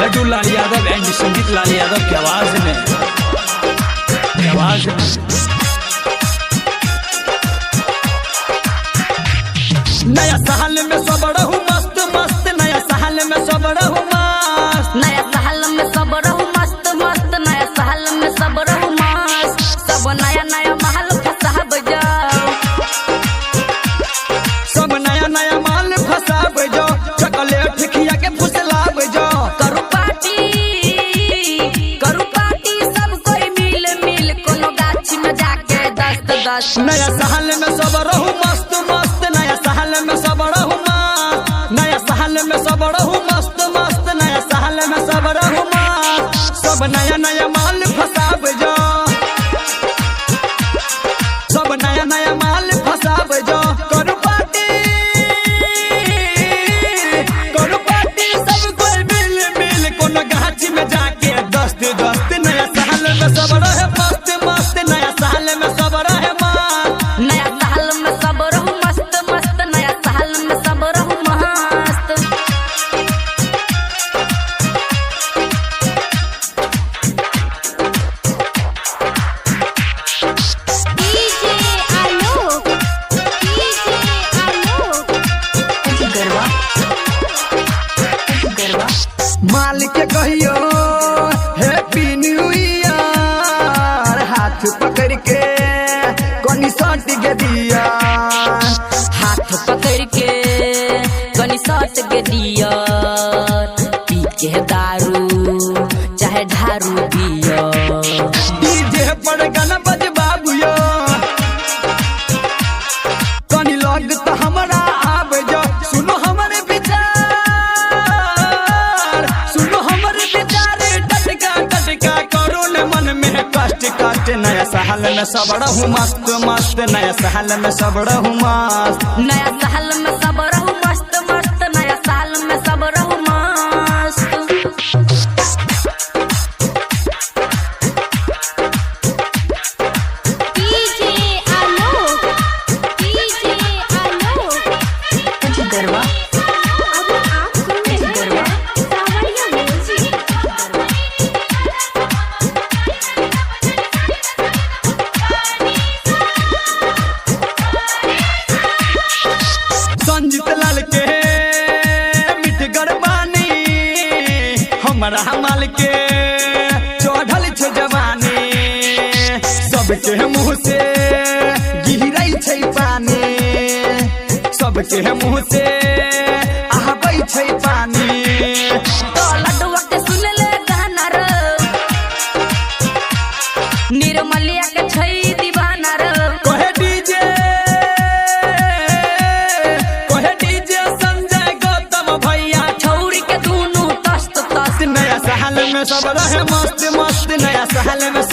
लड्डू Lal Yadav and संगीत लाल यादव की आवाज में नया साल में सब रहू मस्त मस्त, नया साल में सब रहू मस्त, नया साल में सब रहू मस्त मस्त, नया साल में सब रहू मस्त। सब नया नया महल फसाब जाओ, सब नया नया माल फसाब जाओ, चॉकलेट खिया के फुसलाब जाओ। करू पार्टी सब कोई मिल मिल कोनो गाछी में जाके दस्त दस्त। नया साल में सब रहू मस्त मस्त, नया साल में सब रहू मस्त, नया साल में सब रहू मस्त मस्त, नया साल में सब रहू मस्त। सब नया नया माल फसाब जाओ, सब नया नया माल फसाब जाओ। करू पार्टी सब कोई मिल मिल कोनो गाछी में जाके दस्त दस्त। नया साल में सब रहे मस्त मस्त, नया साल में सब रहे मस्त, नया साल में सब रहू मस्त मस्त, नया साल में सब रहू मस्त। माल के कहियो हैप्पी न्यू ईयर, हाथ पकड़ के कोनी सट के दिया, हाथ पकड़ के कनी सट के दिया। पी के दारू चाहे ढारू पिया, डीजे पर गाना बजबाबुयो, कोनी लग त हमरा आब जा। सुनो हमरे विचार, सुनो हमरे विचार, टटका टटका करो न मन में कष्ट कष्ट। नया साल में सब रहू मस्त मस्त, नया साल में सब रहू मस्त, नया साल में सब रहू मस्त मस्त, नया साल में सब रहू मस्त। संजीत लाल के मिठ गरबानी, हमारा माल के चढ़ल छ जवानी। सबके मुँह से गिरै छै पानी, सबके मुँह से आबै छै पानी। तो लड्डुआ के सुन ले गाना रे, निर्मलिया के छै दीवाना रे। कहे डीजे संजय गौतम भैया, छौरी के दुनू तस्त तस्त। नया साल में सब रहे मस्त मस्त, नया साल में